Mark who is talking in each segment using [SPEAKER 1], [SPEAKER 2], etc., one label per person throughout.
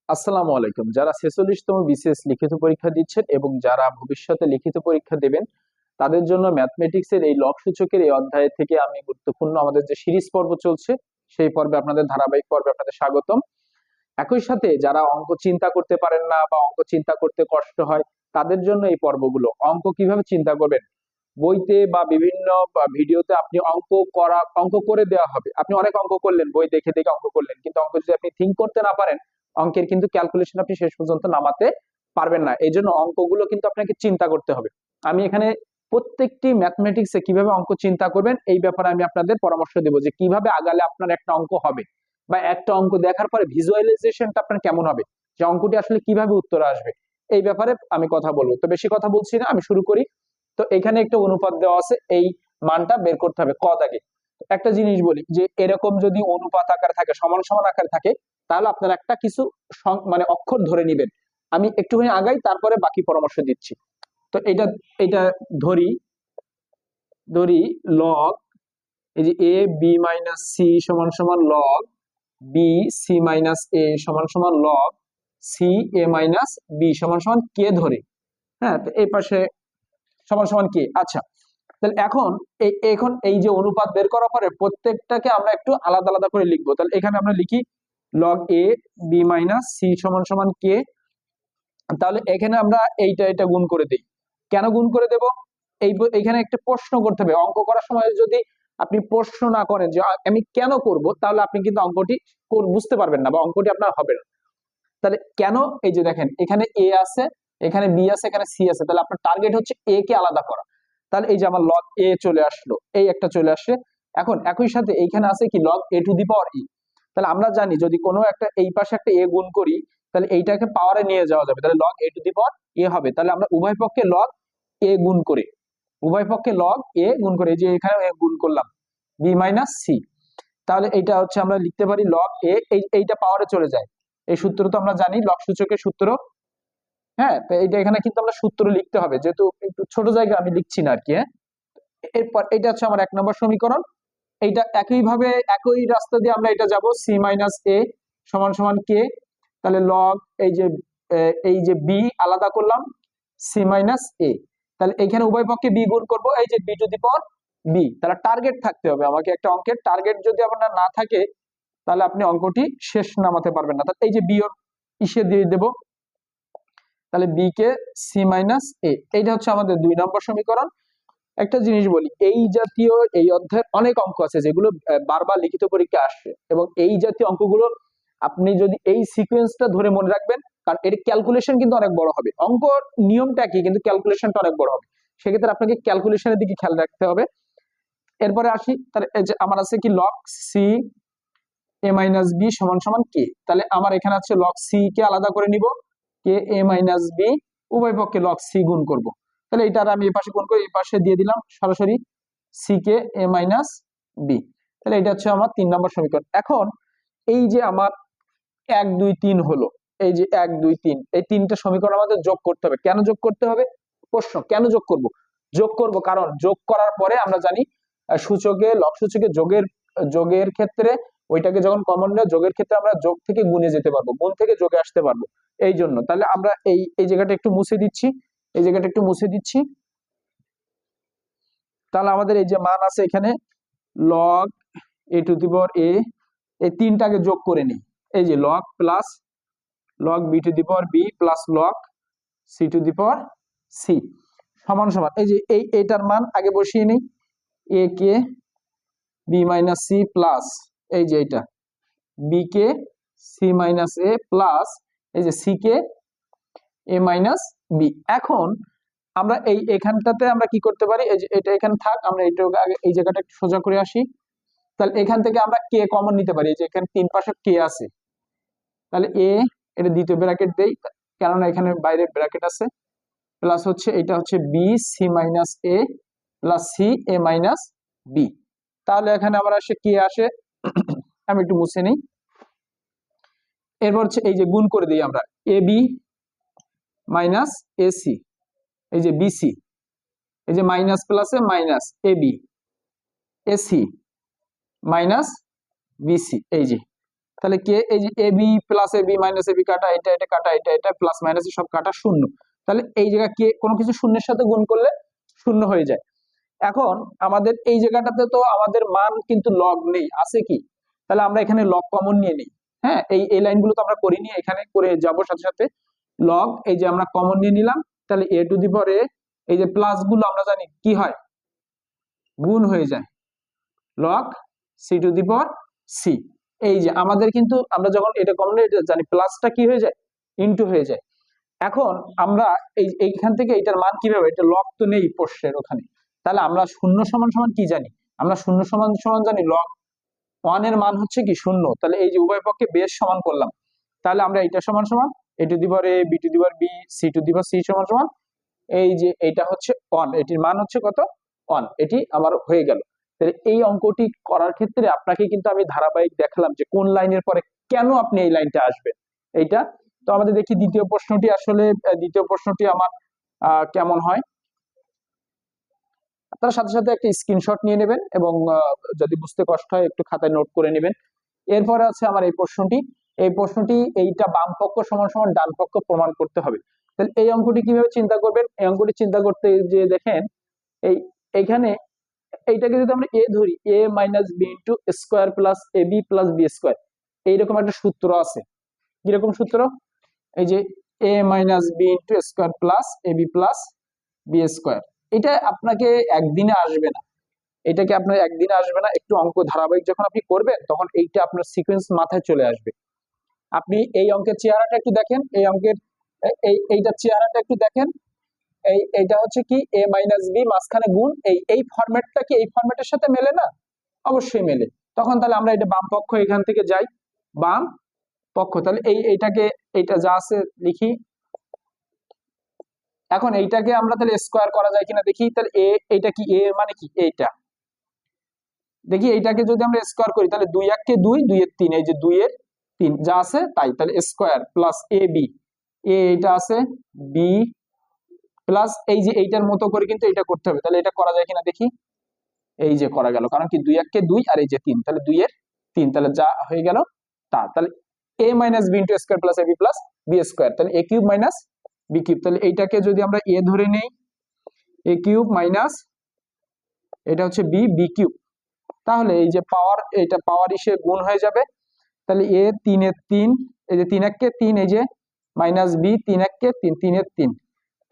[SPEAKER 1] আসসালামু আলাইকুম। যারা 46তম বিসিএস লিখিত পরীক্ষা দিচ্ছেন এবং যারা ভবিষ্যতে লিখিত পরীক্ষা দেবেন তাদের জন্য ম্যাথমেটিক্সের এই লগ সূচকের এই অধ্যায় থেকে আমি গুরুত্বপূর্ণ আমাদের যে সিরিজ পর্ব চলছে সেই পর্বে আপনাদের ধারাবাহিক পর্বে আপনাদের স্বাগতম। একই সাথে যারা অঙ্ক চিন্তা করতে পারেন না বা অঙ্ক চিন্তা করতে কষ্ট হয় তাদের জন্য এই পর্বগুলো। অঙ্ক কিভাবে চিন্তা করবেন, বইতে বা বিভিন্ন ভিডিওতে আপনি অঙ্ক করে দেওয়া হবে। আপনি অনেক অঙ্ক করলেন, বই দেখে দেখে অঙ্ক করলেন, কিন্তু অঙ্ক যদি আপনি থিঙ্ক করতে না পারেন অঙ্কের কিন্তু ক্যালকুলেশন আপনি শেষ পর্যন্ত নামাতে পারবেন না। এই জন্য অঙ্কগুলো কিন্তু আপনাকে চিন্তা করতে হবে। আমি এখানে প্রত্যেকটি ম্যাথমেটিক্সে কিভাবে অঙ্ক চিন্তা করবেন এই ব্যাপারে আমি আপনাদের পরামর্শ দেবো, যে কিভাবে আগালে আপনার একটা অঙ্ক হবে বা একটা অঙ্ক দেখার পরে ভিজুয়ালাইজেশনটা আপনার কেমন হবে, যে অঙ্কটি আসলে কিভাবে উত্তর আসবে এই ব্যাপারে আমি কথা বলবো। তো বেশি কথা বলছি না, আমি শুরু করি। তো এখানে একটা অনুপাত দেওয়া আছে, এই মানটা বের করতে হবে ক দাগে। একটা জিনিস বলি, যে এরকম যদি অনুপাত আকারে থাকে, সমান সমান আকারে থাকে, তাহলে আপনার একটা কিছু মানে অক্ষর ধরে নিবেন। আমি একটুখানি আগাই, তারপরে বাকি পরামর্শ দিচ্ছি। তো এটা এটা ধরি ধরি লগ, এই যে এ বি মাইনাস সি সমান সমান লগ বি সি মাইনাস এ সমান সমান লগ সি এ মাইনাস বি সমান সমান কে ধরে। হ্যাঁ, তো এই পাশে সমান সমান কে। আচ্ছা, তাহলে এখন এই যে অনুপাত বের করার পরে প্রত্যেকটাকে আমরা একটু আলাদা আলাদা করে লিখবো। তাহলে এখানে আমরা লিখি log A B minus C সমান সমান কে। তাহলে এখানে আমরা এটা গুণ করে দিই। কেন গুণ করে দেব, এইখানে একটা প্রশ্ন করতে হবে। অঙ্ক করার সময় যদি আপনি প্রশ্ন না করেন যে আমি কেন করব, তাহলে আপনি কিন্তু অঙ্কটি বুঝতে পারবেন না বা অঙ্কটি আপনার হবে না। তাহলে কেন, এই যে দেখেন এখানে এ আছে, এখানে বি আছে, এখানে সি আছে, তাহলে আপনার টার্গেট হচ্ছে এ কে আলাদা করা। তাহলে এই যে আমার লগ এ চলে আসলো, এই একটা চলে আসে। এখন একই সাথে এইখানে আছে কি লগ এ টু দি পাওয়ার ই। তাহলে আমরা জানি যদি কোনো একটা এই পাশে একটা এ গুণ করি তাহলে এইটাকে পাওয়ারে নিয়ে যাওয়া যাবে, তাহলে log A to the power এ হবে। তাহলে আমরা উভয় পক্ষে লগ এ গুণ করে, উভয় পক্ষে লগ এ গুণ করে, এই যে এখানে এ গুণ করলাম বি মাইনাস সি। তাহলে এইটা হচ্ছে আমরা লিখতে পারি লগ এ, এইটা পাওয়ারে চলে যায়। এই সূত্র তো আমরা জানি, লগ সূচকের সূত্র। হ্যাঁ, তো এইটা এখানে কিন্তু আমরা সূত্র লিখতে হবে, যেহেতু একটু ছোট জায়গা আমি লিখছি না আর কি। হ্যাঁ, এরপর এটা হচ্ছে আমার 1 নম্বর সমীকরণ। এইটা একইভাবে একই রাস্তা দিয়ে আমরা এটা যাব, সি মাইনাস এ সমান সমান কে। তাহলে লগ এই যে বি আলাদা করলাম, সি মাইনাস এ। তাহলে এখানে উভয় পক্ষে বি গুণ করবো, এই যে B to the power B. তাহলে টার্গেট থাকতে হবে আমাকে, একটা অঙ্কের টার্গেট যদি আপনার না থাকে তাহলে আপনি অঙ্কটি শেষ নামাতে পারবেন না। তাহলে এই যে বি ওর ইসে দিয়ে দেবো, তাহলে বি কে সি মাইনাস এ। এইটা হচ্ছে আমাদের 2 নম্বর সমীকরণ। একটা জিনিস বলি, এই জাতীয় এই অধ্যায়ের অনেক অঙ্ক আছে যেগুলো বারবার লিখিত পরীক্ষা আসে, এবং এই জাতীয় অঙ্কগুলো আপনি যদি এই সিকোয়েন্সটা ধরে মনে রাখবেন, কারণ এর ক্যালকুলেশন কিন্তু অনেক বড় হবে। অঙ্ক নিয়মটা কি, কিন্তু ক্যালকুলেশনটা অনেক বড় হবে। সেক্ষেত্রে আপনাকে ক্যালকুলেশনের দিকে খেয়াল রাখতে হবে। এরপরে আসি, তাহলে এই যে আমার আছে কি লগ সি এ মাইনাস বি সমান সমান কে। তাহলে আমার এখানে আছে লগ সি কে আলাদা করে নিব, কে এ মাইনাস বি, উভয় পক্ষে লগ সি গুণ করব। তাহলে এটার আমি এই পাশে গুণ করে এই পাশে দিয়ে দিলাম সরাসরি সি কে এ মাইনাস বি। তাহলে এটা হচ্ছে আমার 3 নম্বর সমীকরণ। এখন এই যে আমার 1 2 3 হলো, এই যে 1 2 3, এই তিনটা সমীকরণ আমাদের যোগ করতে হবে। কেন যোগ করতে হবে, প্রশ্ন কেন যোগ করব? যোগ করব কারণ যোগ করার পরে আমরা জানি সূচকে লগ সূচকে যোগের যোগের ক্ষেত্রে ওইটাকে যখন কমন নেয়, যোগের ক্ষেত্রে আমরা যোগ থেকে গুণে যেতে পারবো, গুণ থেকে যোগে আসতে পারবো। এই জন্য তাহলে আমরা এই জায়গাটা একটু মুছে দিচ্ছি, এই জায়গাটা একটু মুছে দিচ্ছি। তাহলে আমাদের এই যে মান আছে এখানে log A to the power এ, এই তিনটাকে যোগ করে নিই। এই যে log plus log B to the power B plus log C to the power C সমান সমান, এই যে এইটার মান আগে বসিয়ে নিই, এ কে বি মাইনাস সি প্লাস এই যে এটা বি কে সি মাইনাস এ প্লাস এই যে সি কে এ মাইনাস বি। এখন আমরা এখানটাতে আমরা কি করতে পারি, এই যে এটা এখানে থাক, আমরা এইটাকে আগে এই জায়গাটা একটু সোজা করে আসি। তাহলে এখান থেকে আমরা কে কমন নিতে পারি, এই যে এখানে 3 পাশে কে আছে। তাহলে এ, এটা দ্বিতীয় ব্র্যাকেট দেই কেননা এখানে বাইরে ব্র্যাকেট আছে, প্লাস হচ্ছে এটা হচ্ছে B C minus A plus C A minus B. তাহলে এখানে আমার আসে কে আসে, আমি একটু মুছে নিই। এরপর হচ্ছে এই যে গুণ করে দিই আমরা, এ বি মাইনাস এসি, এই যে বিসি, এই যে মাইনাস প্লাসে minus A B AC minus BC, এই যে তাহলে কে এই যে এ B plus A B minus A B কাটা, এটা এটা কাটা, এটা এটা প্লাস মাইনাস সব কাটা শূন্য। তাহলে এই জায়গা কে কোনো কিছু শূন্যের সাথে গুণ করলে শূন্য হয়ে যায়। এখন আমাদের এই জায়গাটাতে তো আমাদের মান কিন্তু লগ নেই, আছে কি? তাহলে আমরা এখানে লগ কমন নিয়ে নিই। হ্যাঁ, এই লাইনগুলো তো আমরা করিনি, এখানে করে যাব সাথে সাথে। লগ এই যে আমরা কমন নিয়ে নিলাম, তাহলে এ টু দি পাওয়ার এ, এই যে প্লাস গুলো আমরা জানি কি হয়, গুণ হয়ে যায়, log C to the power C. এই যে আমাদের কিন্তু আমরা যখন এটা কমন জানি প্লাসটা কি হয়ে যায়, ইনটু হয়ে যায়। এখন আমরা এইখান থেকে এটার মান কিভাবে, এটা লগ তো নেই প্রশ্নের ওখানে, তাহলে আমরা শূন্য সমান সমান কি জানি, আমরা শূন্য সমান সমান জানি লগ ওয়ান এর মান হচ্ছে কি শূন্য। তাহলে এই যে উভয় পক্ষে বেস সমান করলাম, তাহলে আমরা এটা সমান সমান A to the power A B to the power B C to the power C সমান সমান এই যে এটা হচ্ছে ওয়ান, এটির মান হচ্ছে কত, ওয়ান। এটি আমার হয়ে গেল। তাহলে এই অঙ্কটি করার ক্ষেত্রে আপনাকে কিন্তু আমি ধারাবাহিক দেখালাম যে কোন লাইনের পরে কেন আপনি এই লাইনটা আসবেন এইটা। তো আমাদের দেখি দ্বিতীয় প্রশ্নটি, আসলে দ্বিতীয় প্রশ্নটি আমার কেমন হয়। আপনারা সাথে সাথে একটা স্ক্রিনশট নিয়ে নেবেন এবং যদি বুঝতে কষ্ট হয় একটু খাতায় নোট করে নেবেন। এরপরে আছে আমার এই প্রশ্নটি, এই প্রশ্নটি এইটা বাম পক্ষ সমান সমান ডান পক্ষ প্রমাণ করতে হবে। তাহলে এই অঙ্কটি কিভাবে চিন্তা করবেন, এই অঙ্কটি চিন্তা করতে যে দেখেন এইখানে এইটাকে যদি আমরা এ ধরি, A minus B into square plus A B plus B square, এইরকম একটা সূত্র আছে। কিরকম সূত্র, এই যে A minus B into square plus A B plus B square. এটা আপনাকে একদিনে আসবে না, এটাকে আপনার একদিনে আসবে না, একটু অঙ্ক ধারাবাহিক যখন আপনি করবেন তখন এইটা আপনার সিকোয়েন্স মাথায় চলে আসবে। আপনি এই অঙ্কের চেহারাটা একটু দেখেন, এই অঙ্কের এইটার চেহারাটা একটু দেখেন। এইটা হচ্ছে কি এ মাইনাস বি মাঝখানে গুণ, এই ফরম্যাটটা কি এই ফরম্যাটের সাথে মেলে না? অবশ্যই মেলে। তখন তাহলে আমরা এটা বাম পক্ষ এখান থেকে যাই, বাম পক্ষ, তাহলে এইটাকে এইটা যা আছে লিখি। এখন এইটাকে আমরা তাহলে স্কোয়ার করা যায় কিনা দেখি। তাহলে এইটা কি এ মানে কি এইটা, দেখি এইটাকে যদি আমরা স্কোয়ার করি তাহলে 2 1 কে 2 2 এর 3, এই যে 2 এর 3 যা আছে তাই, তাহলে স্কোয়ার প্লাস এ বি, এটা আছে বি প্লাস এই যে এইটার মতো করে কিন্তু এটা করতে হবে। তাহলে এটা করা যায় কিনা দেখি, এই যে করা গেল, কারণ কি 2 1 কে 2 আর এই যে 3, তাহলে 2 এর 3, তাহলে যা হয়ে গেল তা। তাহলে a minus B into square plus AB plus B square, তাহলে A cube minus B cube. তাহলে এইটাকে যদি আমরা এ ধরে নেই, এ কিউব মাইনাস এটা হচ্ছে বি, বি কিউব, তাহলে এই যে পাওয়ার, এটা পাওয়ার এসে গুণ হয়ে যাবে। তাহলে এ 3 এর 3, এই যে 3 1 কে 3, এই যে মাইনাস বি 3 1 কে 3 3 এর 3,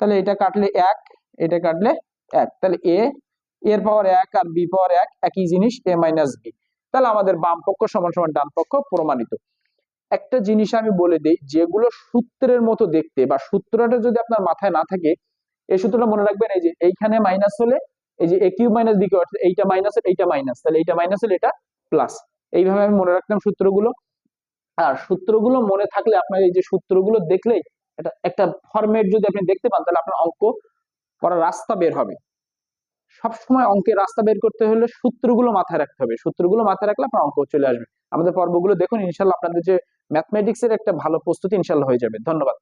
[SPEAKER 1] তাহলে এটা কাটলে 1, এটা কাটলে 1, তাহলে এ এর পাওয়ার 1 আর বি পাওয়ার 1 একই জিনিস, এ মাইনাস বি। তাহলে আমাদের বাম পক্ষ সমান সমান ডান পক্ষ প্রমাণিত। একটা জিনিস আমি বলে দেই, যেগুলো সূত্রের মতো দেখতে বা সূত্রটা যদি আপনার মাথায় না থাকে, এই সূত্রটা মনে রাখবেন, এই যে এইখানে মাইনাস হলে এই যে এ কিউব মাইনাস বি কিউব, এইটা মাইনাস এইটা মাইনাস, তাহলে এইটা মাইনাস হলে এটা প্লাস। এইভাবে আমি মনে রাখতাম সূত্রগুলো। আর সূত্রগুলো মনে থাকলে আপনার এই যে সূত্রগুলো দেখলেই এটা একটা ফরম্যাট যদি আপনি দেখতে পান, তাহলে আপনার অঙ্ক করার রাস্তা বের হবে। সবসময় অঙ্কের রাস্তা বের করতে হলে সূত্রগুলো মাথায় রাখতে হবে, সূত্রগুলো মাথায় রাখলে আপনার অঙ্ক চলে আসবে। আমাদের পর্বগুলো দেখুন, ইনশাল্লাহ আপনাদের যে ম্যাথমেটিক্স এর একটা ভালো প্রস্তুতি ইনশাল্লাহ হয়ে যাবে। ধন্যবাদ।